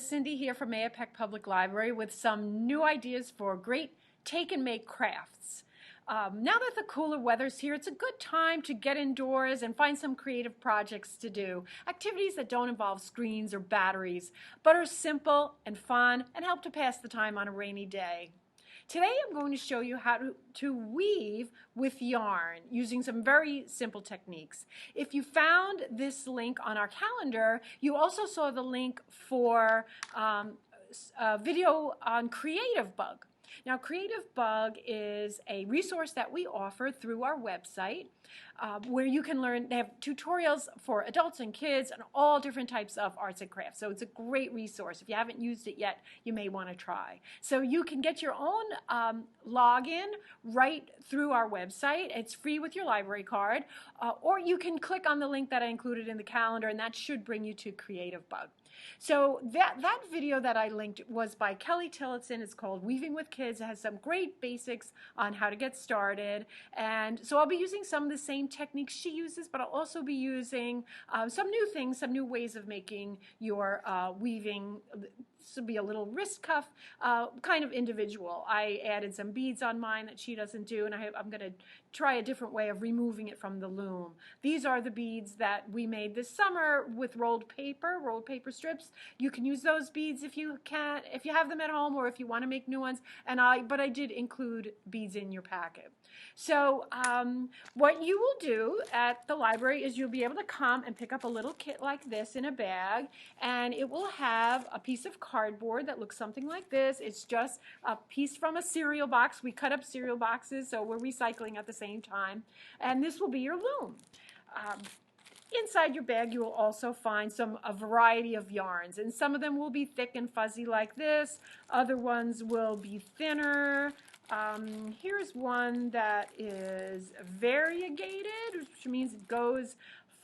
Cindy here from Mahopac Public Library with some new ideas for great take and make crafts. Now that the cooler weather's here, it's a good time to get indoors and find some creative projects to do. Activities that don't involve screens or batteries, but are simple and fun and help to pass the time on a rainy day. Today I'm going to show you how to weave with yarn using some very simple techniques. If you found this link on our calendar, you also saw the link for a video on Creative Bug. Now, Creative Bug is a resource that we offer through our website where you can learn. They have tutorials for adults and kids and all different types of arts and crafts. So it's a great resource. If you haven't used it yet, you may want to try. So you can get your own login right through our website. It's free with your library card. Or you can click on the link that I included in the calendar, and that should bring you to Creative Bug. So that video that I linked was by Kelly Tillotson. It's called Weaving with Kids. It has some great basics on how to get started. And so I'll be using some of the same techniques she uses, but I'll also be using some new things, some new ways of making your weaving. This will be a little wrist cuff, kind of individual. I added some beads on mine that she doesn't do, and I'm going to try a different way of removing it from the loom. These are the beads that we made this summer with rolled paper strips. You can use those beads if you have them at home, or if you want to make new ones. But I did include beads in your packet. So what you will do at the library is you'll be able to come and pick up a little kit like this in a bag, and it will have a piece of cardboard that looks something like this. It's just a piece from a cereal box. We cut up cereal boxes, so we're recycling at the same time. And this will be your loom. Inside your bag, you will also find a variety of yarns, and some of them will be thick and fuzzy like this. Other ones will be thinner. Here's one that is variegated, which means it goes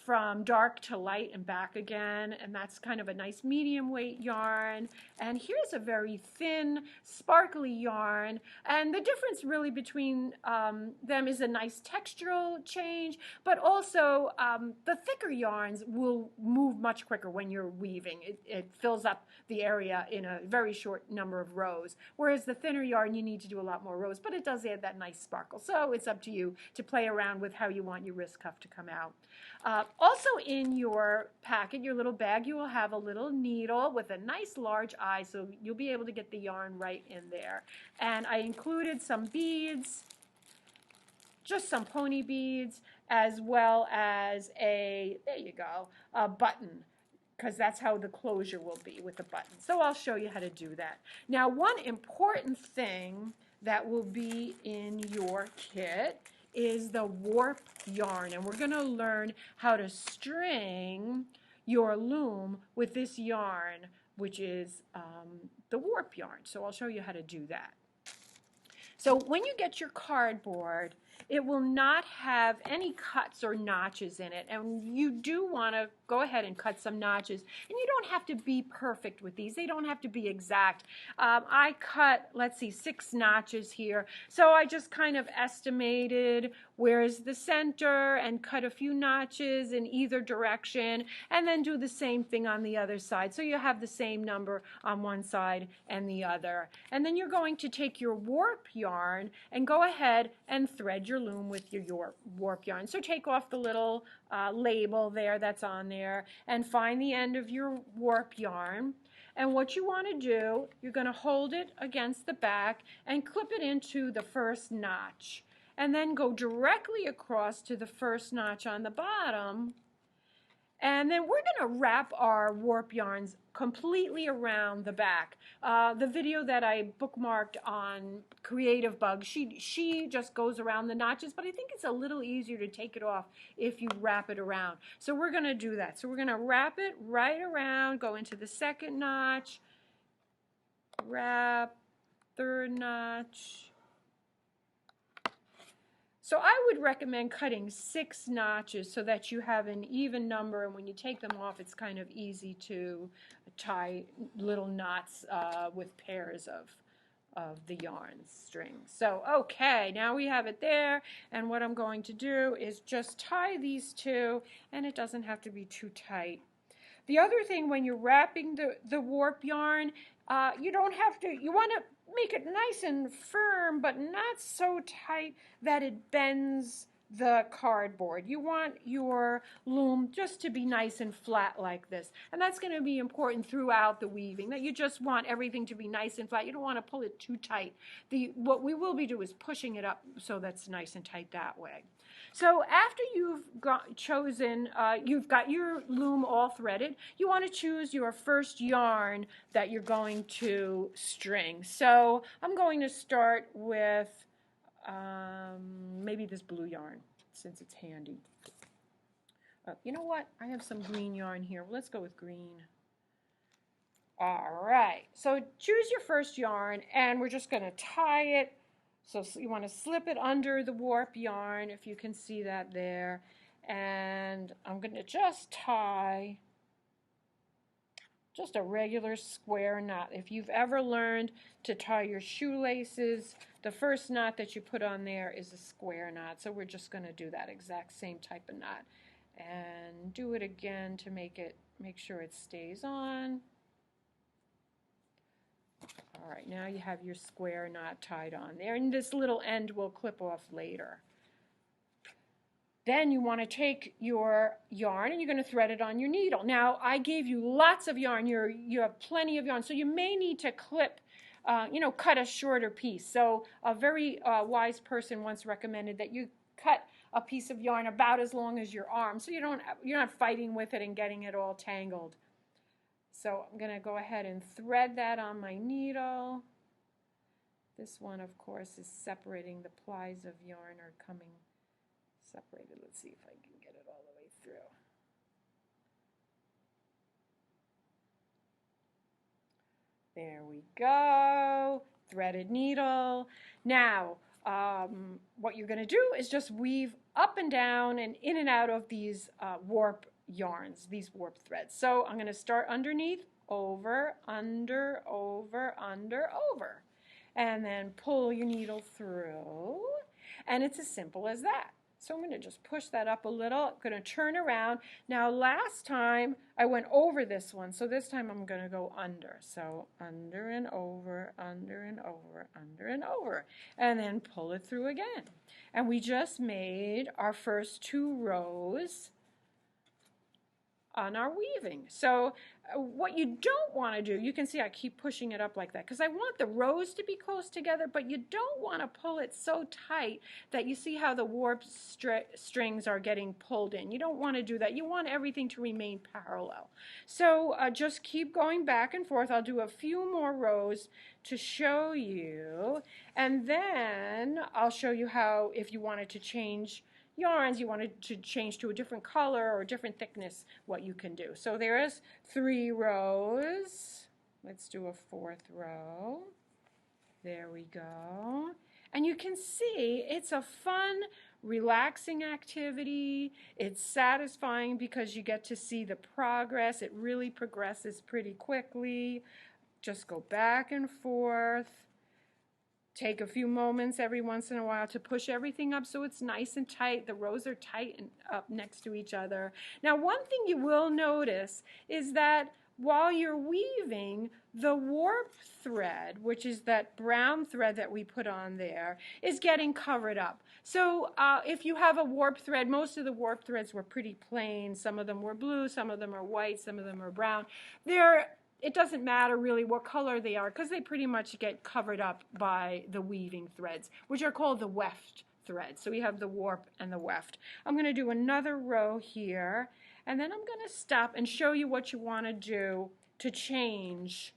from dark to light and back again, and that's kind of a nice medium weight yarn. And here's a very thin, sparkly yarn, and the difference really between them is a nice textural change, but also the thicker yarns will move much quicker when you're weaving. It fills up the area in a very short number of rows, whereas the thinner yarn, you need to do a lot more rows, but it does add that nice sparkle. So it's up to you to play around with how you want your wrist cuff to come out. Also in your packet, your little bag, you will have a little needle with a nice large eye, so you'll be able to get the yarn right in there. And I included some beads, just some pony beads, as well as a button, because that's how the closure will be with the button. So I'll show you how to do that. Now, one important thing that will be in your kit is the warp yarn, and we're going to learn how to string your loom with this yarn, which is the warp yarn. So I'll show you how to do that. So when you get your cardboard, it will not have any cuts or notches in it, and you do want to go ahead and cut some notches. And you don't have to be perfect with these. They don't have to be exact. I cut, let's see, 6 notches here. So I just kind of estimated where's the center and cut a few notches in either direction, and then do the same thing on the other side. So you have the same number on one side and the other. And then you're going to take your warp yarn and go ahead and thread your loom with your warp yarn. So take off the little label there that's on there and find the end of your warp yarn. And what you want to do, you're going to hold it against the back and clip it into the first notch. And then go directly across to the first notch on the bottom. And then we're going to wrap our warp yarns completely around the back. The video that I bookmarked on Creative Bug, she just goes around the notches, but I think it's a little easier to take it off if you wrap it around. So we're going to do that. So we're going to wrap it right around, go into the second notch, wrap, third notch. So I would recommend cutting 6 notches so that you have an even number, and when you take them off, it's kind of easy to tie little knots with pairs of the yarn strings. So, okay, now we have it there, and what I'm going to do is just tie these two, and it doesn't have to be too tight. The other thing, when you're wrapping the warp yarn, you don't have to, you want to make it nice and firm, but not so tight that it bends the cardboard. You want your loom just to be nice and flat like this. And that's going to be important throughout the weaving, that you just want everything to be nice and flat. You don't want to pull it too tight. What we will be doing is pushing it up so that's nice and tight that way. So after you've you've got your loom all threaded, you want to choose your first yarn that you're going to string. So I'm going to start with maybe this blue yarn, since it's handy. You know what? I have some green yarn here. Let's go with green. All right. So choose your first yarn, and we're just going to tie it. So you want to slip it under the warp yarn, if you can see that there. And I'm going to just tie just a regular square knot. If you've ever learned to tie your shoelaces, the first knot that you put on there is a square knot. So we're just going to do that exact same type of knot. And do it again to make sure it stays on. All right, now you have your square knot tied on there, and this little end will clip off later. Then you want to take your yarn and you're going to thread it on your needle. Now, I gave you lots of yarn. You have plenty of yarn, so you may need to clip, cut a shorter piece. So a very wise person once recommended that you cut a piece of yarn about as long as your arm, so you're not fighting with it and getting it all tangled. So I'm going to go ahead and thread that on my needle. This one, of course, is separating. The plies of yarn are coming separated. Let's see if I can get it all the way through. There we go. Threaded needle. Now, what you're going to do is just weave up and down and in and out of these warp yarns, these warp threads. So I'm going to start underneath, over, under, over, under, over. And then pull your needle through. And it's as simple as that. So I'm going to just push that up a little. I'm going to turn around. Now last time I went over this one, so this time I'm going to go under. So under and over, under and over, under and over. And then pull it through again. And we just made our first 2 rows on our weaving. So what you don't want to do, you can see I keep pushing it up like that because I want the rows to be close together, but you don't want to pull it so tight that you see how the warp strings are getting pulled in. You don't want to do that. You want everything to remain parallel. So just keep going back and forth. I'll do a few more rows to show you, and then I'll show you how, if you wanted to change yarns, you wanted to change to a different color or a different thickness, what you can do. So there is 3 rows. Let's do a 4th row. There we go. And you can see it's a fun, relaxing activity. It's satisfying because you get to see the progress. It really progresses pretty quickly. Just go back and forth. Take a few moments every once in a while to push everything up so it's nice and tight. The rows are tight and up next to each other. Now, one thing you will notice is that while you're weaving, the warp thread, which is that brown thread that we put on there, is getting covered up. So if you have a warp thread, most of the warp threads were pretty plain. Some of them were blue, some of them are white, some of them are brown. It doesn't matter really what color they are because they pretty much get covered up by the weaving threads, which are called the weft threads. So we have the warp and the weft. I'm going to do another row here, and then I'm going to stop and show you what you want to do to change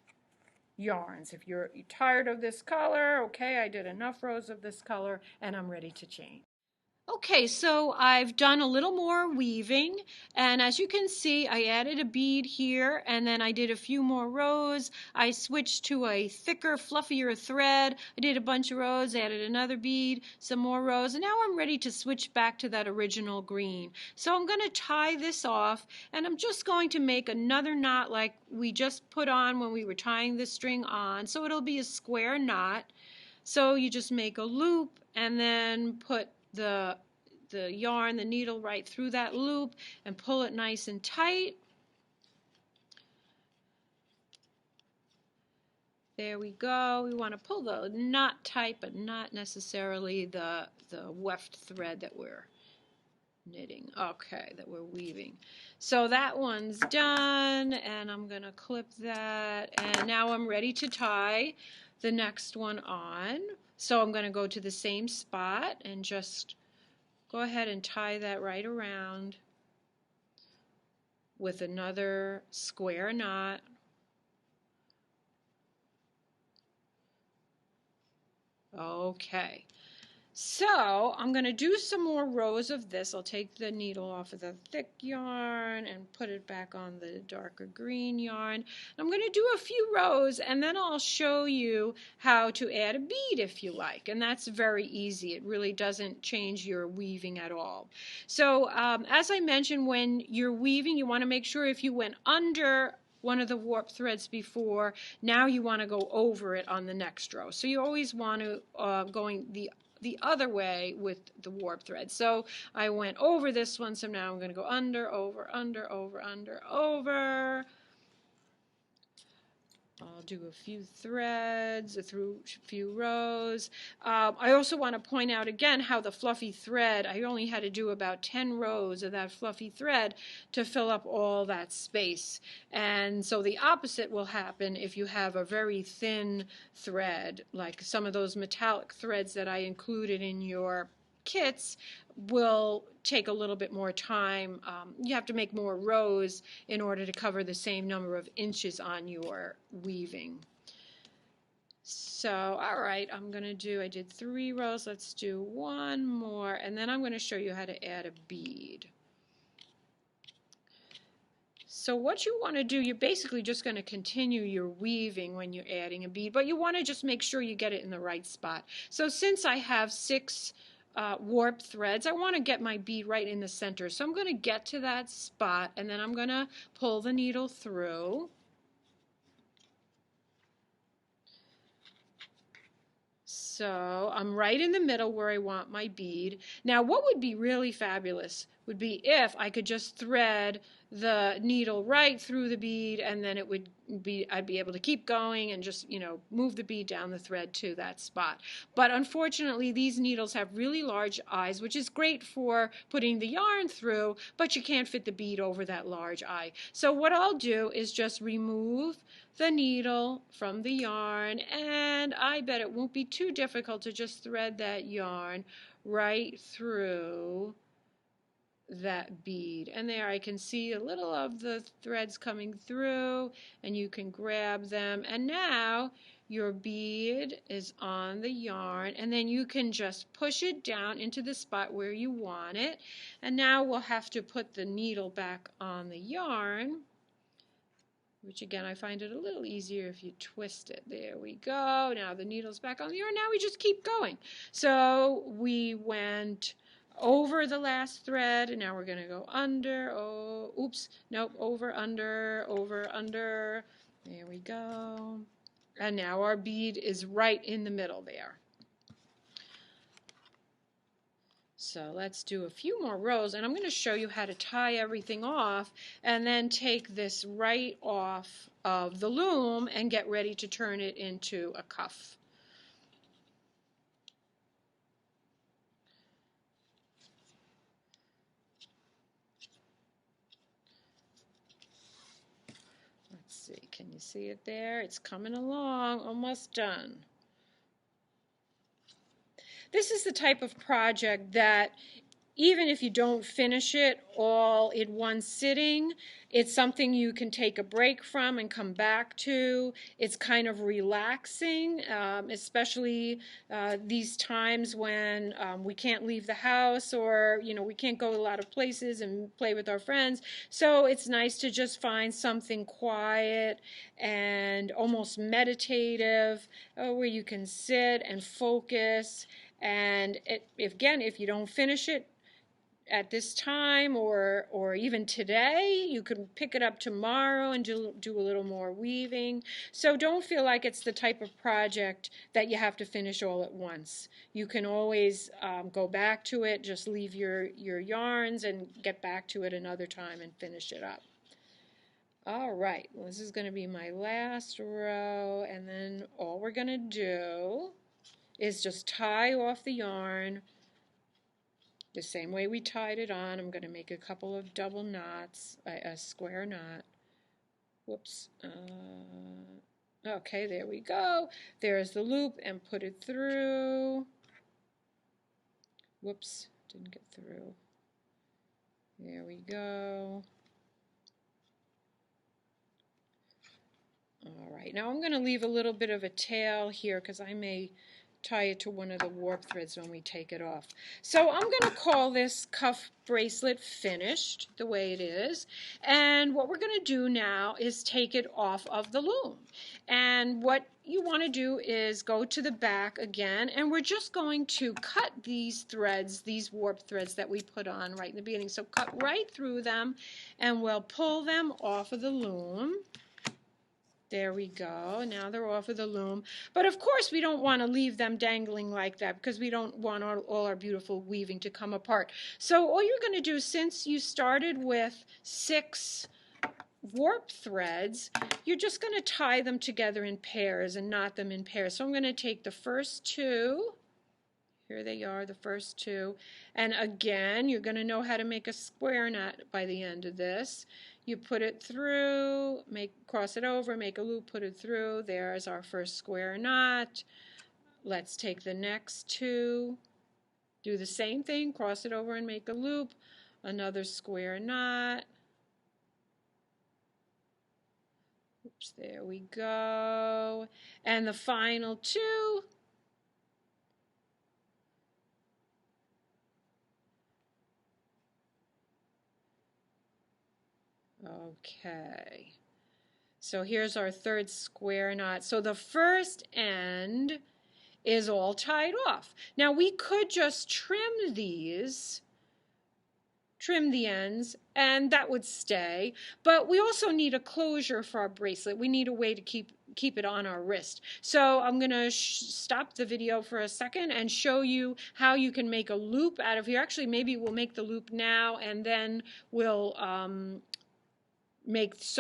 yarns. If you're tired of this color, okay, I did enough rows of this color, and I'm ready to change. Okay, so I've done a little more weaving, and as you can see, I added a bead here, and then I did a few more rows. I switched to a thicker, fluffier thread. I did a bunch of rows, added another bead, some more rows, and now I'm ready to switch back to that original green. So I'm going to tie this off, and I'm just going to make another knot like we just put on when we were tying the string on, so it'll be a square knot. So you just make a loop, and then put the yarn, the needle right through that loop and pull it nice and tight. There we go. We want to pull the knot tight, but not necessarily the weft thread that we're knitting. Okay, that we're weaving. So that one's done, and I'm going to clip that. And now I'm ready to tie the next one on. So I'm going to go to the same spot and just go ahead and tie that right around with another square knot. Okay, so I'm going to do some more rows of this. I'll take the needle off of the thick yarn and put it back on the darker green yarn. I'm going to do a few rows, and then I'll show you how to add a bead if you like, and that's very easy. It really doesn't change your weaving at all. So as I mentioned, when you're weaving, you want to make sure if you went under one of the warp threads before, now you want to go over it on the next row. So you always want to going the other way with the warp thread. So I went over this one, so now I'm going to go under, over, under, over, under, over. I'll do a few threads, a few rows. I also want to point out again how the fluffy thread, I only had to do about 10 rows of that fluffy thread to fill up all that space. And so the opposite will happen if you have a very thin thread, like some of those metallic threads that I included in your kits will take a little bit more time. You have to make more rows in order to cover the same number of inches on your weaving. So, all right, I did 3 rows. Let's do one more, and then I'm going to show you how to add a bead. So what you want to do, you're basically just going to continue your weaving when you're adding a bead, but you want to just make sure you get it in the right spot. So since I have 6 warp threads, I want to get my bead right in the center. So I'm going to get to that spot, and then I'm going to pull the needle through. So I'm right in the middle where I want my bead. Now what would be really fabulous would be if I could just thread the needle right through the bead, and then I'd be able to keep going and just, move the bead down the thread to that spot. But unfortunately, these needles have really large eyes, which is great for putting the yarn through, but you can't fit the bead over that large eye. So what I'll do is just remove the needle from the yarn, and I bet it won't be too difficult to just thread that yarn right through that bead. And there I can see a little of the threads coming through, and you can grab them, and now your bead is on the yarn, and then you can just push it down into the spot where you want it. And now we'll have to put the needle back on the yarn, which again I find it a little easier if you twist it. There we go. Now the needle's back on the yarn. Now we just keep going. So we went over the last thread, and now we're going to go under. Oh, oops, nope, over, under, over, under. There we go. And now our bead is right in the middle there. So let's do a few more rows, and I'm going to show you how to tie everything off and then take this right off of the loom and get ready to turn it into a cuff. Let's see, can you see it there? It's coming along, almost done. This is the type of project that even if you don't finish it all in one sitting, it's something you can take a break from and come back to. It's kind of relaxing, especially these times when we can't leave the house, or we can't go a lot of places and play with our friends. So it's nice to just find something quiet and almost meditative where you can sit and focus. And if you don't finish it at this time or even today, you can pick it up tomorrow and do a little more weaving. So don't feel like it's the type of project that you have to finish all at once. You can always go back to it, just leave your yarns and get back to it another time and finish it up. All right, well, this is going to be my last row, and then all we're going to do is just tie off the yarn the same way we tied it on. I'm going to make a couple of double knots, a square knot. Whoops. Okay, there we go. There's the loop, and put it through. Whoops, didn't get through. There we go. All right, now I'm going to leave a little bit of a tail here because I may tie it to one of the warp threads when we take it off. So I'm going to call this cuff bracelet finished the way it is. And what we're going to do now is take it off of the loom. And what you want to do is go to the back again, and we're just going to cut these threads, these warp threads that we put on right in the beginning. So cut right through them, and we'll pull them off of the loom. There we go. Now they're off of the loom. But of course we don't want to leave them dangling like that because we don't want all our beautiful weaving to come apart. So all you're going to do, since you started with 6 warp threads, you're just going to tie them together in pairs and knot them in pairs. So I'm going to take the first 2. Here they are, the first 2. And again, you're going to know how to make a square knot by the end of this. You put it through, cross it over, make a loop, put it through. There's our first square knot. Let's take the next 2. Do the same thing, cross it over and make a loop. Another square knot. Oops, there we go. And the final 2. Okay, so here's our third square knot. So the first end is all tied off. Now we could just trim these, trim the ends, and that would stay. But we also need a closure for our bracelet. We need a way to keep it on our wrist. So I'm going to stop the video for a second and show you how you can make a loop out of here. Actually, maybe we'll make the loop now, and then we'll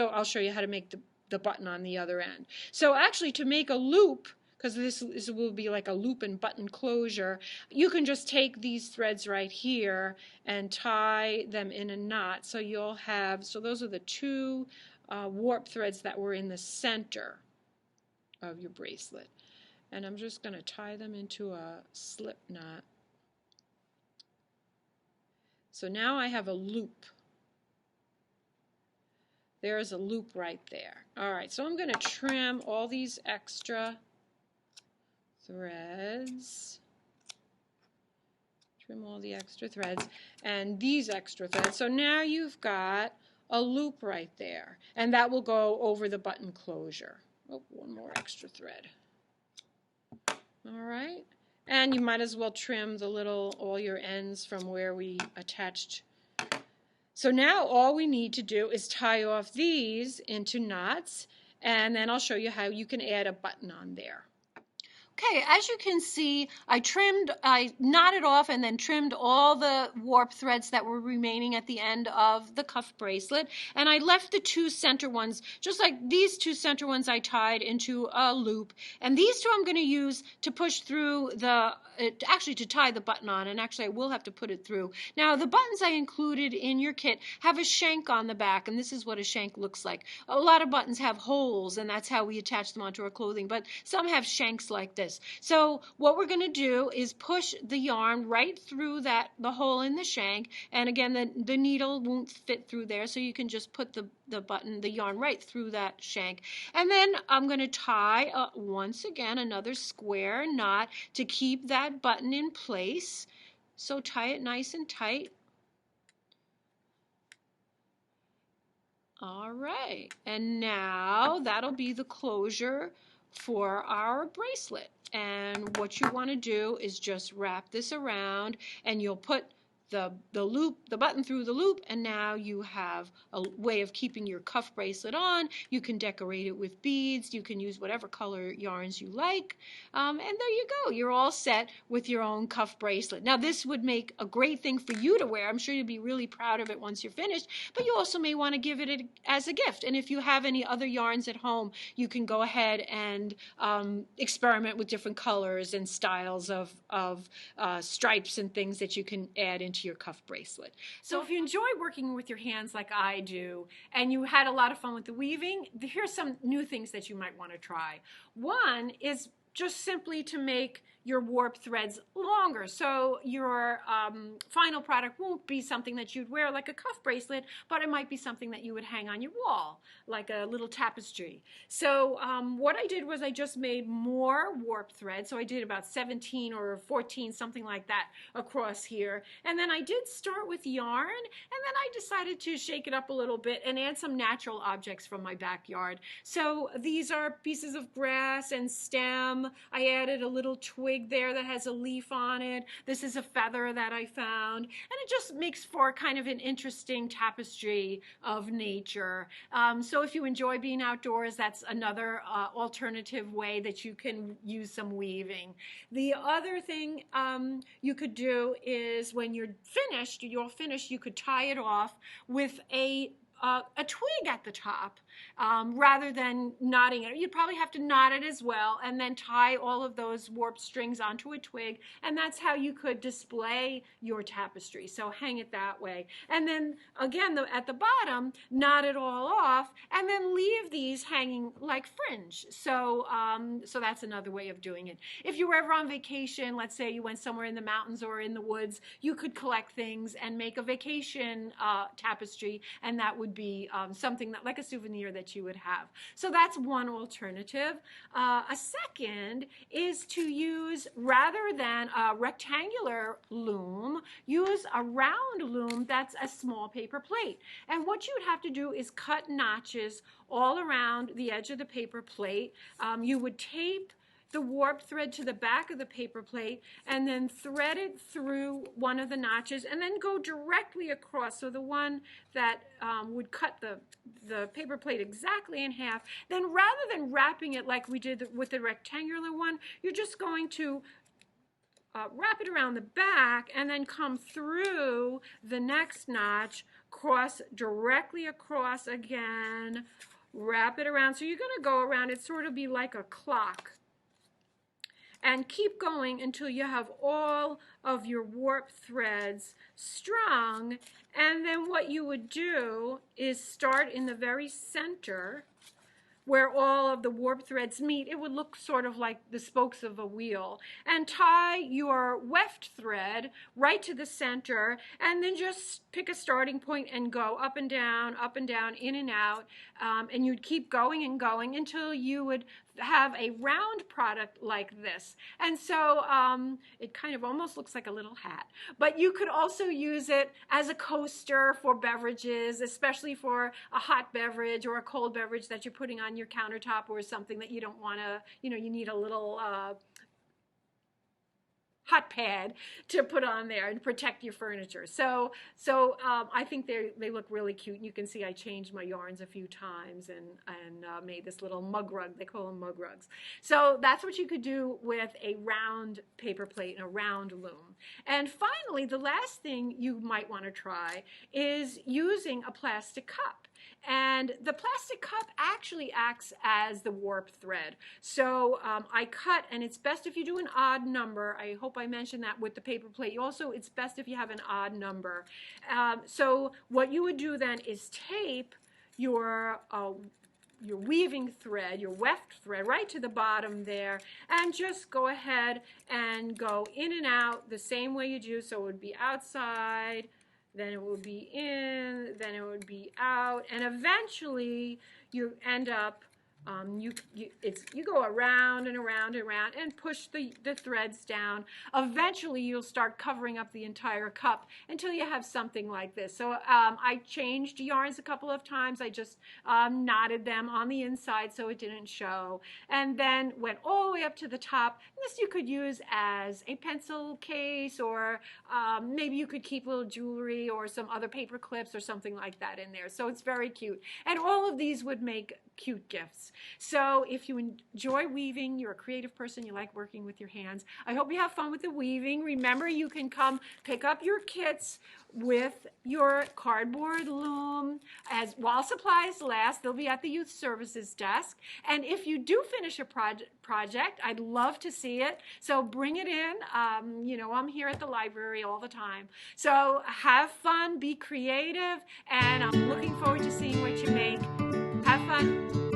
I'll show you how to make the button on the other end. So actually, to make a loop, because this will be like a loop and button closure, you can just take these threads right here and tie them in a knot. So you'll have, so those are the 2 warp threads that were in the center of your bracelet. And I'm just going to tie them into a slip knot. So now I have a loop. There's a loop right there. All right, so I'm going to trim all these extra threads. Trim all the extra threads and these extra threads. So now you've got a loop right there, and that will go over the button closure. Oh, one more extra thread. All right, and you might as well trim all your ends from where we attached. So now all we need to do is tie off these into knots, and then I'll show you how you can add a button on there. Okay, as you can see, I knotted off and then trimmed all the warp threads that were remaining at the end of the cuff bracelet, and I left the 2 center ones, just like these 2 center ones I tied into a loop, and these 2 I'm going to use to push through actually to tie the button on, and actually I will have to put it through. Now the buttons I included in your kit have a shank on the back, and this is what a shank looks like. A lot of buttons have holes, and that's how we attach them onto our clothing, but some have shanks like this. So what we're going to do is push the yarn right through the hole in the shank, and again the needle won't fit through there, so you can just put the yarn right through that shank. And then I'm going to tie once again another square knot to keep that button in place. So tie it nice and tight. All right, and now that'll be the closure for our bracelet. And what you want to do is just wrap this around, and you'll put the button through the loop, and now you have a way of keeping your cuff bracelet on. You can decorate it with beads. You can use whatever color yarns you like. And there you go. You're all set with your own cuff bracelet. Now, this would make a great thing for you to wear. I'm sure you'll be really proud of it once you're finished, but you also may want to give it as a gift. And if you have any other yarns at home, you can go ahead and experiment with different colors and styles of stripes and things that you can add into your cuff bracelet. So if you enjoy working with your hands like I do, and you had a lot of fun with the weaving, here's some new things that you might want to try. One is just simply to make your warp threads longer, so your final product won't be something that you'd wear like a cuff bracelet, but it might be something that you would hang on your wall, like a little tapestry. So what I did was I just made more warp thread, so I did about 17 or 14, something like that, across here. And then I did start with yarn, and then I decided to shake it up a little bit and add some natural objects from my backyard. So these are pieces of grass and stem. I added a little twig there that has a leaf on it. This is a feather that I found, and it just makes for kind of an interesting tapestry of nature. So if you enjoy being outdoors, that's another alternative way that you can use some weaving. The other thing you could do is when you're finished, you could tie it off with a twig at the top, rather than knotting it. You'd probably have to knot it as well, and then tie all of those warp strings onto a twig, and that's how you could display your tapestry. So hang it that way. And then again, at the bottom, knot it all off, and then leave these hanging like fringe. So, so that's another way of doing it. If you were ever on vacation, let's say you went somewhere in the mountains or in the woods, you could collect things and make a vacation tapestry, and that would be something that, like a souvenir that you would have. So that's one alternative. A second is to use, rather than a rectangular loom, use a round loom that's a small paper plate. And what you would have to do is cut notches all around the edge of the paper plate. You would tape the warp thread to the back of the paper plate and then thread it through one of the notches and then go directly across. So the one that would cut the paper plate exactly in half. Then rather than wrapping it like we did with the rectangular one, you're just going to wrap it around the back and then come through the next notch, cross directly across again, wrap it around. So you're going to go around, it sort of be like a clock. And keep going until you have all of your warp threads strung. And then what you would do is start in the very center where all of the warp threads meet. It would look sort of like the spokes of a wheel, and tie your weft thread right to the center, and then just pick a starting point and go up and down, in and out, and you'd keep going and going until you would have a round product like this. And so it kind of almost looks like a little hat, but you could also use it as a coaster for beverages, especially for a hot beverage or a cold beverage that you're putting on your countertop, or something that you don't want to, you need a little hot pad to put on there and protect your furniture. So I think they look really cute. You can see I changed my yarns a few times and made this little mug rug. They call them mug rugs. So that's what you could do with a round paper plate and a round loom. And finally, the last thing you might want to try is using a plastic cup. And the plastic cup actually acts as the warp thread. So I cut, and it's best if you do an odd number. I hope I mentioned that with the paper plate. It's best if you have an odd number. So what you would do then is tape your weaving thread, your weft thread, right to the bottom there, and just go ahead and go in and out the same way you do. So it would be outside, then it would be in, then it would be out, and eventually you end up You go around and around and around and push the threads down. Eventually, you'll start covering up the entire cup until you have something like this. So I changed yarns a couple of times. I just knotted them on the inside so it didn't show, and then went all the way up to the top. This you could use as a pencil case, or maybe you could keep little jewelry or some other paper clips or something like that in there. So it's very cute. And all of these would make cute gifts. So if you enjoy weaving, you're a creative person, you like working with your hands, I hope you have fun with the weaving. Remember, you can come pick up your kits with your cardboard loom while supplies last. They'll be at the Youth Services desk. And if you do finish a project, I'd love to see it. So bring it in. I'm here at the library all the time. So have fun, be creative, and I'm looking forward to seeing what you make. Have fun.